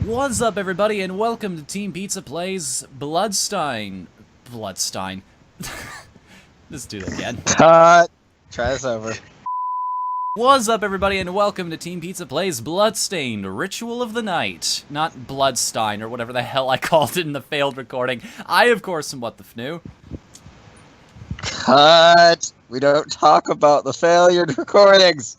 What's up, everybody, and welcome to Team Pizza Plays Bloodstained. Let's do that again. Cut. Try this over. What's up, everybody, and welcome to Team Pizza Plays Bloodstained Ritual of the Night. Not Bloodstein, or whatever the hell I called it in the failed recording. I, of course, am What the Fnu. Cut. We don't talk about the failed recordings.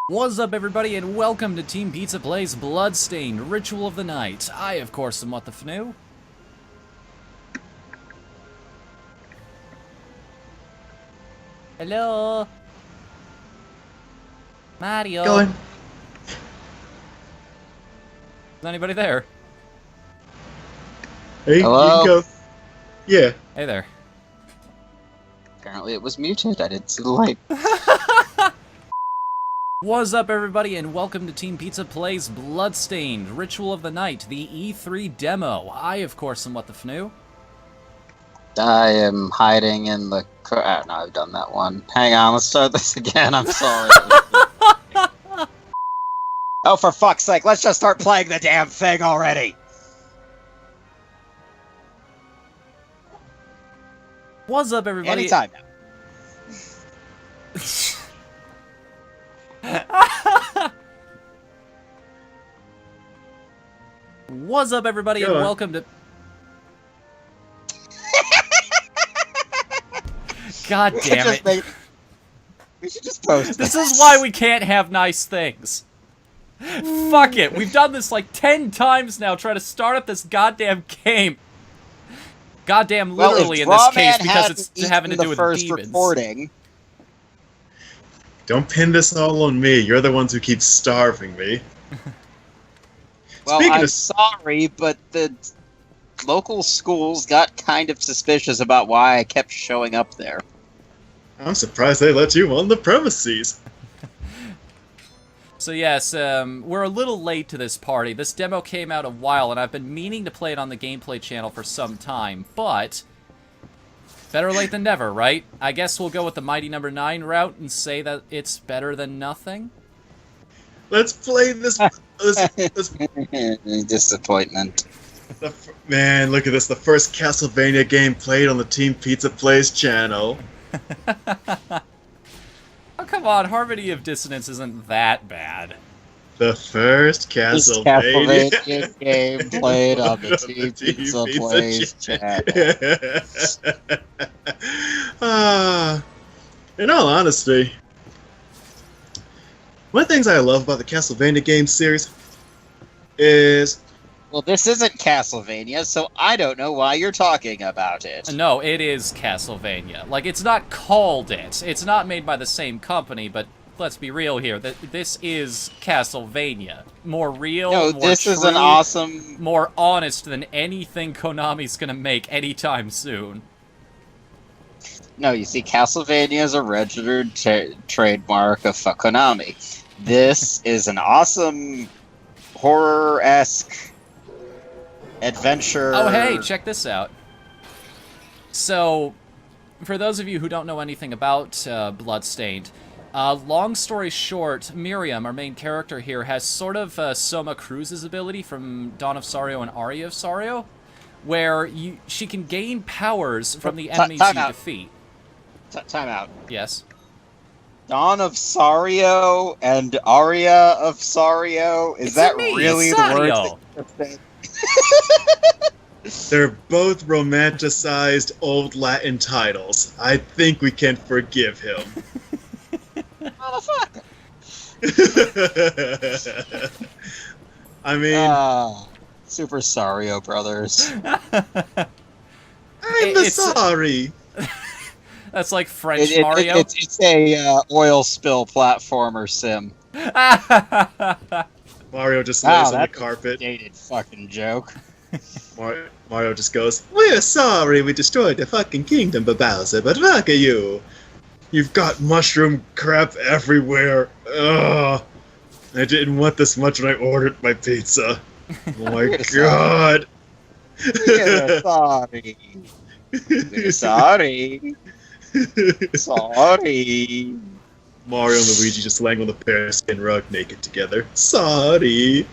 What's up, everybody, and welcome to Team Pizza Plays Bloodstained Ritual of the Night. I, of course, am What the Fnu. Hello? Mario? Going. Is anybody there? Hey, Hello? you can go. Yeah. Hey there. Apparently it was muted. I didn't see the light. What's up, everybody, and welcome to Team Pizza Plays Bloodstained Ritual of the Night, the E3 demo. I, of course, am What the Fnu. I am hiding in the... no, I've done that one. Hang on, let's start this again. I'm sorry. Oh, for fuck's sake, let's just start playing the damn thing already. What's up, everybody? Anytime now. What's up, everybody, and welcome to... God damn it. We should just post This is why we can't have nice things. Fuck it. We've done this like 10 times now, trying to start up this goddamn game. Goddamn literally in this case, because it's having to do with demons. Recording. Don't pin this all on me. You're the ones who keep starving me. Well, Speaking I'm of... sorry, but the local schools got kind of suspicious about why I kept showing up there. I'm surprised they let you on the premises. So yes, we're a little late to this party. This demo came out a while, and I've been meaning to play it on the gameplay channel for some time, but... better late than never, right? I guess we'll go with the Mighty Number 9 route and say that it's better than nothing? Let's play this... Disappointment. Man, look at this. The first Castlevania game played on the Team Pizza Plays channel. Oh, come on. Harmony of Dissonance isn't that bad. The first Castlevania game played on the Team Pizza Plays channel. In all honesty, one of the things I love about the Castlevania game series is... well, this isn't Castlevania, so I don't know why you're talking about it. No, it is Castlevania. Like, it's not called it. It's not made by the same company, but let's be real here. This is Castlevania. More real, no, more this true, is an awesome... more honest than anything Konami's gonna make anytime soon. No, you see, Castlevania is a registered trademark of Konami. This is an awesome horror-esque adventure. Oh, hey, check this out. So, for those of you who don't know anything about Bloodstained, long story short, Miriam, our main character here, has sort of Soma Cruz's ability from Dawn of Sorrow and Aria of Sorrow, where she can gain powers from the enemies you defeat. Time out. Yes. Dawn of Sorrow and Aria of Sorrow? Is that really the word? They're both romanticized old Latin titles. I think we can forgive him. Motherfucker. I mean... Super Sorrow Brothers. I'm sorry! That's like French Mario. It's a oil spill platformer sim. Mario just lays on the carpet. Dated fucking joke. Mario just goes, "We're sorry we destroyed the fucking kingdom, Bowser, but fuck you. You've got mushroom crap everywhere. Ugh. I didn't want this much when I ordered my pizza. Oh my god." We're sorry. We're sorry. Sorry. Mario and Luigi just laying on the bearskin rug naked together. Sorry.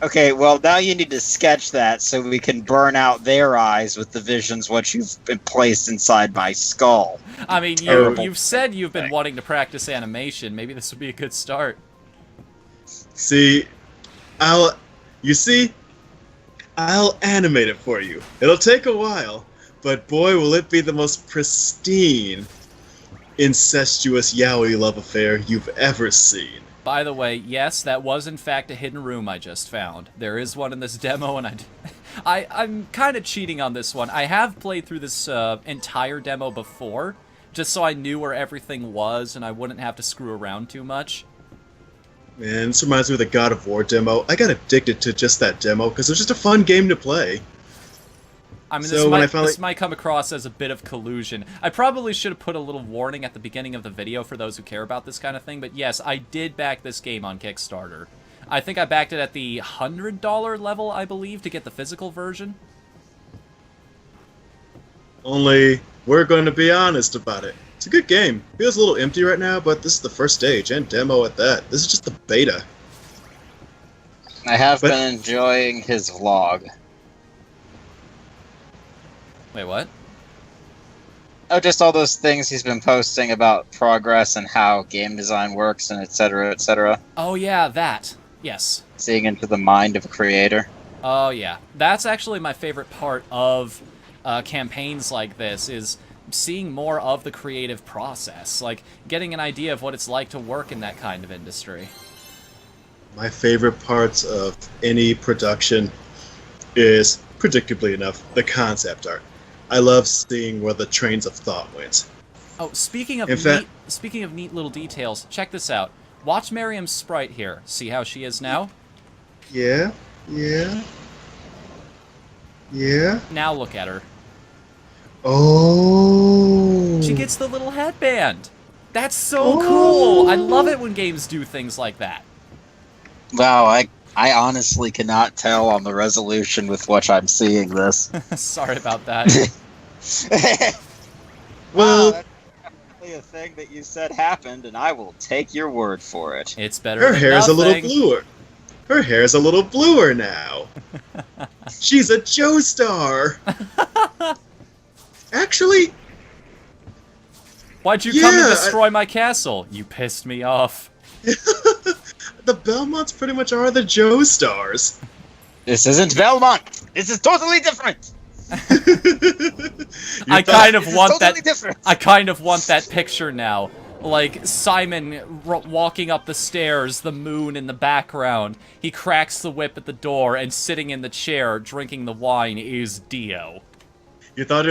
Okay, well, now you need to sketch that so we can burn out their eyes with the visions what you've placed inside my skull. I mean, you've said you've been wanting to practice animation. Maybe this would be a good start. See, I'll animate it for you. It'll take a while, but boy, will it be the most pristine, incestuous yaoi love affair you've ever seen. By the way, yes, that was in fact a hidden room I just found. There is one in this demo, and I'm kind of cheating on this one. I have played through this entire demo before, just so I knew where everything was and I wouldn't have to screw around too much. Man, this reminds me of the God of War demo. I got addicted to just that demo because it was just a fun game to play. I mean, So this might come across as a bit of collusion. I probably should have put a little warning at the beginning of the video for those who care about this kind of thing, but yes, I did back this game on Kickstarter. I think I backed it at the $100 level, I believe, to get the physical version. Only, we're going to be honest about it. It's a good game. Feels a little empty right now, but this is the first stage, and demo at that. This is just the beta. I have been enjoying his vlog. Wait, what? Oh, just all those things he's been posting about progress and how game design works and etc., etc. Oh yeah, that. Yes. Seeing into the mind of a creator. Oh yeah. That's actually my favorite part of campaigns like this, is seeing more of the creative process. Like, getting an idea of what it's like to work in that kind of industry. My favorite parts of any production is, predictably enough, the concept art. I love seeing where the trains of thought went. Oh, speaking of neat little details, check this out. Watch Miriam's sprite here. See how she is now? Yeah. Now look at her. Oh. She gets the little headband. That's so cool. I love it when games do things like that. Wow, I honestly cannot tell on the resolution with which I'm seeing this. Sorry about that. Well, that's definitely a thing that you said happened, and I will take your word for it. It's better her than hair's nothing. a little bluer. Her hair's a little bluer now. She's a Joestar. Actually, Why'd you come to destroy my castle? You pissed me off. the Belmonts pretty much are the Joestars. This isn't Belmont! This is totally different! I kind of want totally that. Different. I kind of want that picture now. Like Simon walking up the stairs, the moon in the background. He cracks the whip at the door, and sitting in the chair drinking the wine is Dio. You thought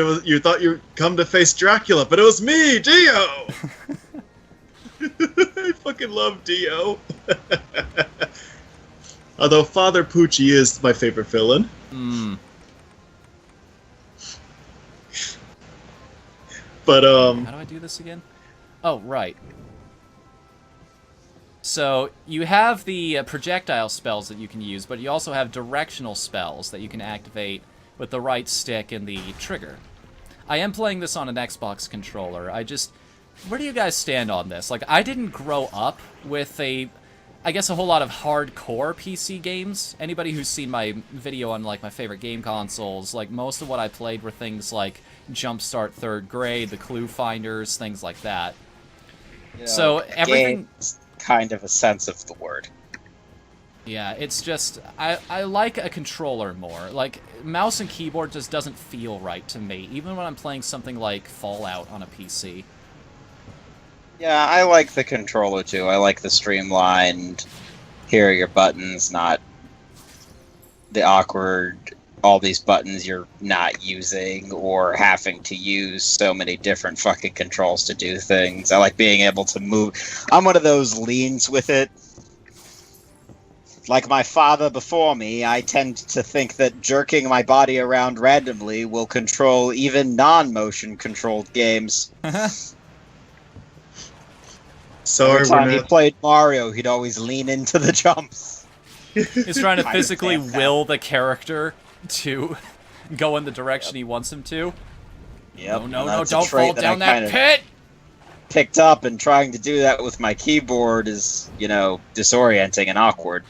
you'd come to face Dracula, but it was me, Dio. I fucking love Dio. Although Father Pucci is my favorite villain. But How do I do this again? Oh, right. So, you have the projectile spells that you can use, but you also have directional spells that you can activate with the right stick and the trigger. I am playing this on an Xbox controller. Where do you guys stand on this? Like, I didn't grow up with a whole lot of hardcore PC games. Anybody who's seen my video on, like, my favorite game consoles, like, most of what I played were things like Jumpstart 3rd Grade, the Clue Finders, things like that. You know, So, everything... game's kind of a sense of the word. Yeah, it's just... I like a controller more. Like, mouse and keyboard just doesn't feel right to me, even when I'm playing something like Fallout on a PC. Yeah, I like the controller too. I like the streamlined, here are your buttons, not the awkward, all these buttons you're not using or having to use so many different fucking controls to do things. I like being able to move. I'm one of those leans with it. Like my father before me, I tend to think that jerking my body around randomly will control even non-motion controlled games. sorry, Every time he played Mario, he'd always lean into the jumps. He's trying to physically will the character to go in the direction he wants him to. Yep, No, don't fall down that pit! Picked up, and trying to do that with my keyboard is, disorienting and awkward.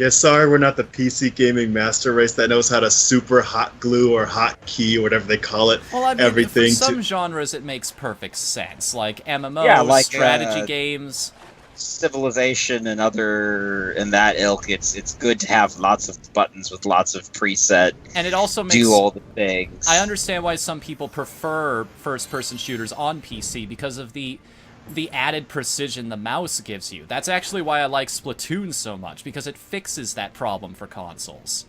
Yeah, sorry, we're not the PC gaming master race that knows how to super hot glue or hot key or whatever they call it. Well, I mean, for everything some to. genres, it makes perfect sense, like MMOs, Yeah, like, strategy games. Civilization and other in that ilk, it's good to have lots of buttons with lots of preset. And it also makes... Do all the things. I understand why some people prefer first-person shooters on PC because of the added precision the mouse gives you. That's actually why I like Splatoon so much, because it fixes that problem for consoles.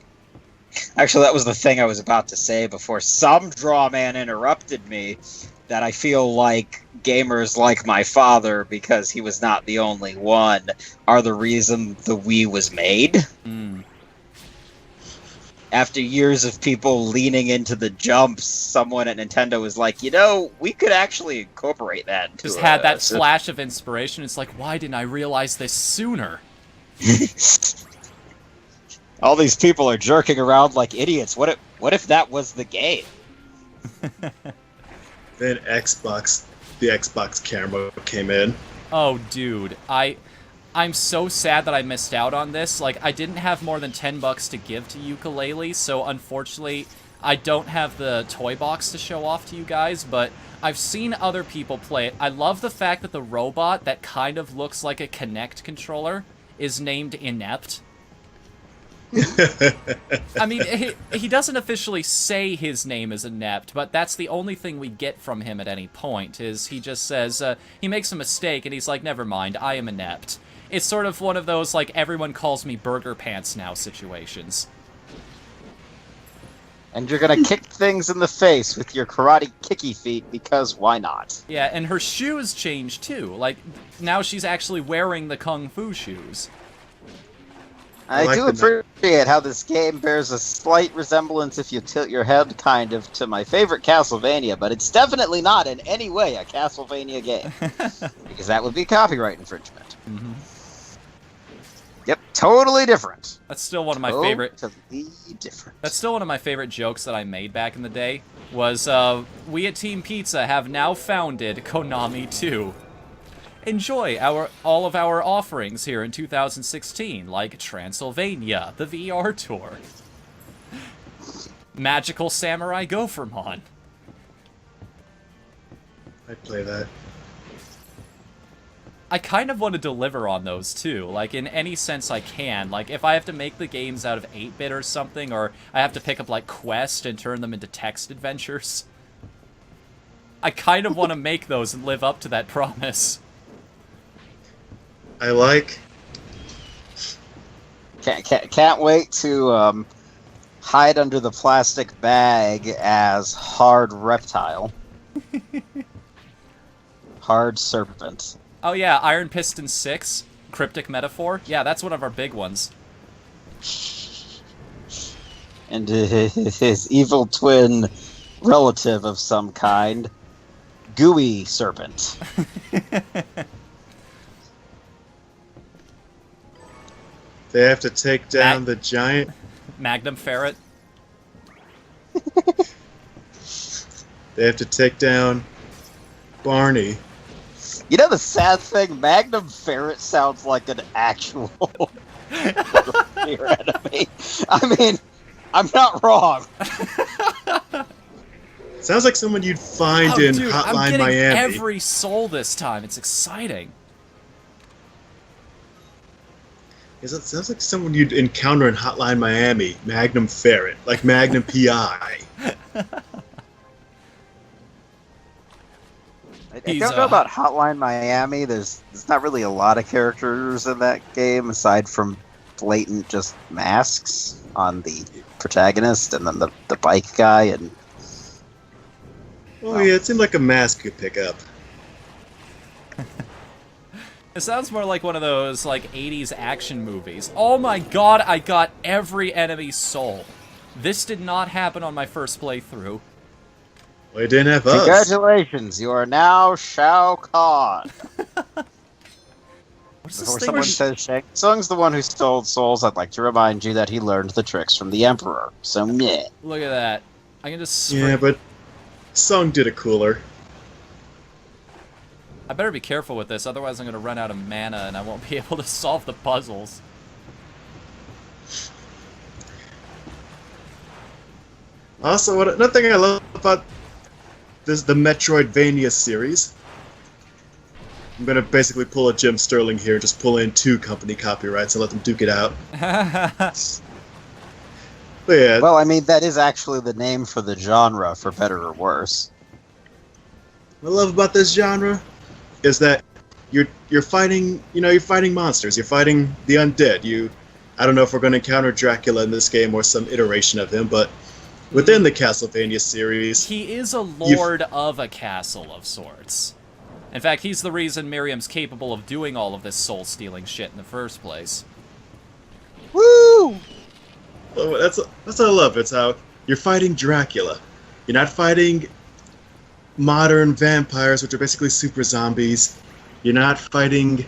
Actually, that was the thing I was about to say before some drawman interrupted me, that I feel like gamers like my father, because he was not the only one, are the reason the Wii was made. Mm. After years of people leaning into the jumps, someone at Nintendo was like, we could actually incorporate that into Just had that flash of inspiration. It's like, why didn't I realize this sooner? All these people are jerking around like idiots. What if that was the game? Then the Xbox camera came in. Oh, dude, I'm so sad that I missed out on this. Like, I didn't have more than $10 to give to Yooka-Laylee, so unfortunately, I don't have the toy box to show off to you guys, but I've seen other people play it. I love the fact that the robot that kind of looks like a Kinect controller is named Inept. I mean, he doesn't officially say his name is Inept, but that's the only thing we get from him at any point, is he just says, he makes a mistake, and he's like, never mind, I am Inept. It's sort of one of those, like, everyone calls me Burger Pants now situations. And you're gonna kick things in the face with your karate kicky feet, because why not? Yeah, and her shoes change, too. Like, now she's actually wearing the Kung Fu shoes. I do appreciate how this game bears a slight resemblance, if you tilt your head, kind of, to my favorite Castlevania, but it's definitely not in any way a Castlevania game. Because that would be copyright infringement. Mm-hmm. Yep, totally different. That's still one of my favorite... Totally different. That's still one of my favorite jokes that I made back in the day, was, we at Team Pizza have now founded Konami 2. Enjoy all of our offerings here in 2016, like Transylvania, the VR tour, Magical Samurai Gophermon. I'd play that. I kind of want to deliver on those, too, like, in any sense I can. Like, if I have to make the games out of 8-bit or something, or I have to pick up, like, Quest and turn them into text adventures, I kind of want to make those and live up to that promise. I like. Can't wait to hide under the plastic bag as Hard Reptile. Hard Serpent. Oh yeah, Iron Piston 6, Cryptic Metaphor. Yeah, that's one of our big ones. And his evil twin relative of some kind, Gooey Serpent. They have to take down the giant... Magnum Ferret. They have to take down Barney. You know the sad thing? Magnum Ferret sounds like an actual fear enemy. I mean, I'm not wrong. Sounds like someone you'd find in dude, Hotline I'm getting Miami. every soul this time. It's exciting. It sounds like someone you'd encounter in Hotline Miami. Magnum Ferret, like Magnum PI. I don't know about Hotline Miami. There's not really a lot of characters in that game aside from blatant just masks on the protagonist and then the bike guy and. Oh yeah, it seemed like a mask you could pick up. It sounds more like one of those, like, 80s action movies. Oh my god, I got every enemy's soul. This did not happen on my first playthrough. Well, you didn't have us. Congratulations, you are now Shao Kahn. What's this Before thing? someone says Shang Tsung's the one who stole souls, I'd like to remind you that he learned the tricks from the Emperor. So, meh. Look at that. I can just... Yeah, but Sung did it cooler. I better be careful with this, otherwise I'm going to run out of mana and I won't be able to solve the puzzles. Also, another thing I love about the Metroidvania series. I'm gonna basically pull a Jim Sterling here, just pull in 2 company copyrights and let them duke it out. But yeah, Well, I mean, that is actually the name for the genre, for better or worse. what I love about this genre is that you're fighting, you're fighting monsters, you're fighting the undead. I don't know if we're going to encounter Dracula in this game or some iteration of him, but within the Castlevania series, he is a lord of a castle of sorts. In fact, he's the reason Miriam's capable of doing all of this soul-stealing shit in the first place. Woo! that's what I love. It's how you're fighting Dracula. You're not fighting modern vampires, which are basically super zombies. You're not fighting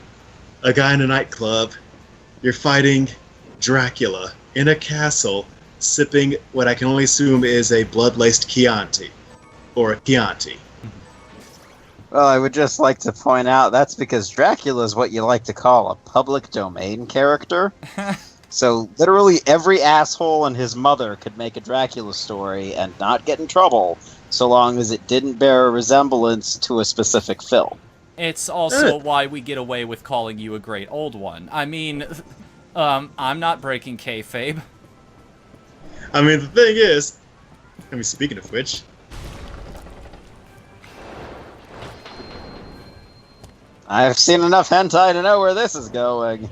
a guy in a nightclub. You're fighting Dracula in a castle, sipping what I can only assume is a blood-laced Chianti. Or a Chianti. Well, I would just like to point out that's because Dracula is what you like to call a public domain character. So literally every asshole and his mother could make a Dracula story and not get in trouble, so long as it didn't bear a resemblance to a specific film. It's also why we get away with calling you a great old one. I mean, I'm not breaking kayfabe. I mean, the thing is, speaking of which, I've seen enough hentai to know where this is going.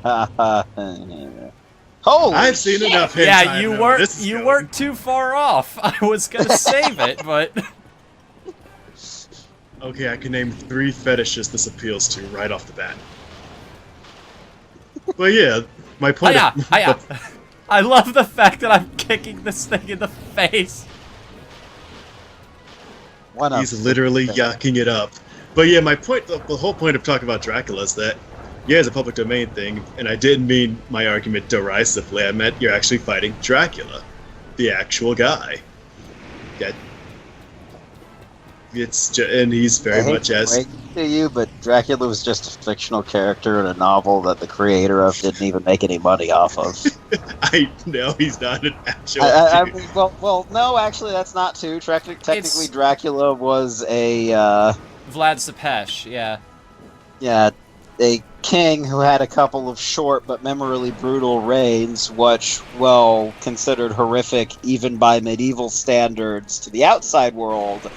Holy I've seen shit. enough hentai. Yeah, to you know where this is going. weren't too far off. I was gonna save it, but Okay, I can name 3 fetishes this appeals to right off the bat. Well, yeah, my point. hiya. I love the fact that I'm kicking this thing in the face. He's literally yucking it up. But yeah, my point, the whole point of talking about Dracula is that, yeah, it's a public domain thing, and I didn't mean my argument derisively. I meant you're actually fighting Dracula, the actual guy. Yeah. And he's very much as... to you, but Dracula was just a fictional character in a novel that the creator of didn't even make any money off of. I know he's not an actual. I mean, well, no, actually, that's not true. Technically, Dracula was a Vlad Tepes, yeah. Yeah, a king who had a couple of short but memorably brutal reigns, which, well, considered horrific even by medieval standards to the outside world,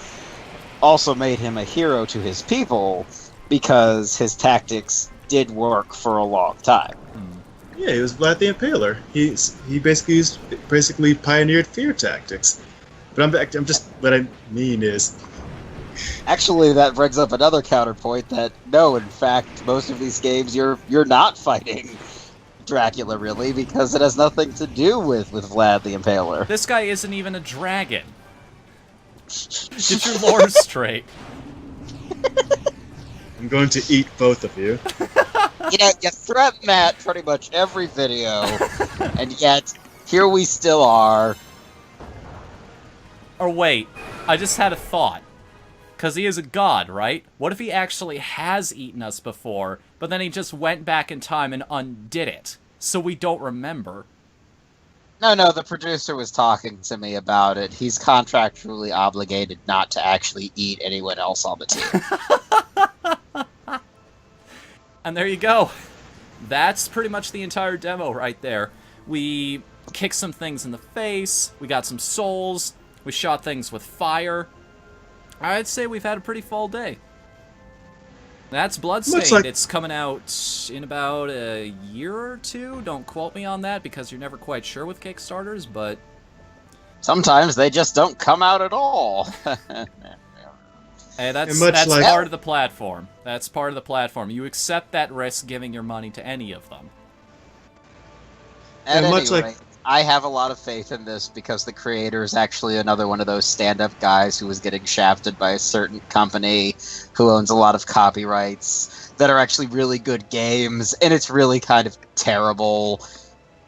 also made him a hero to his people because his tactics did work for a long time. Yeah, he was Vlad the Impaler. He basically pioneered fear tactics. But what I mean is, actually, that brings up another counterpoint that no, in fact, most of these games you're not fighting Dracula really because it has nothing to do with Vlad the Impaler. This guy isn't even a dragon. Get your lore straight. I'm going to eat both of you. You threaten that pretty much every video, and yet here we still are. Or wait, I just had a thought. Because he is a god, right? What if he actually has eaten us before, but then he just went back in time and undid it, so we don't remember? No, the producer was talking to me about it. He's contractually obligated not to actually eat anyone else on the team. And there you go. That's pretty much the entire demo right there. We kicked some things in the face, we got some souls, we shot things with fire. I'd say we've had a pretty full day. That's Bloodstained. It's coming out in about a year or 2. Don't quote me on that because you're never quite sure with Kickstarters, but... sometimes they just don't come out at all. Hey, that's part of the platform. That's part of the platform. You accept that risk giving your money to any of them. At any rate, I have a lot of faith in this because the creator is actually another one of those stand-up guys who was getting shafted by a certain company who owns a lot of copyrights that are actually really good games, and it's really kind of terrible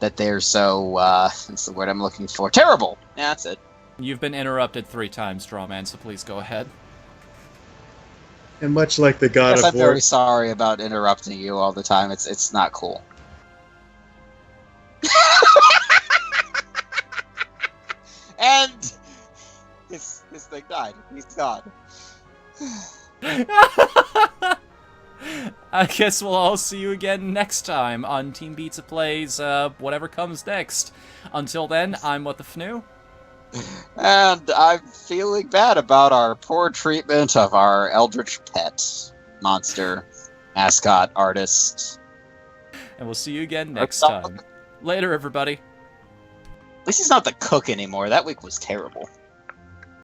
that they're so, what's the word I'm looking for? Terrible! Yeah, that's it. You've been interrupted 3 times, Strawman, so please go ahead. And much like the God of War... I'm very sorry about interrupting you all the time. It's not cool. And thing died. He's gone. I guess we'll all see you again next time on Team Pizza Plays whatever comes next. Until then, I'm What the Fnu. And I'm feeling bad about our poor treatment of our eldritch pet, monster, mascot, artist. And we'll see you again next time. Later, everybody. At least he's not the cook anymore. That week was terrible.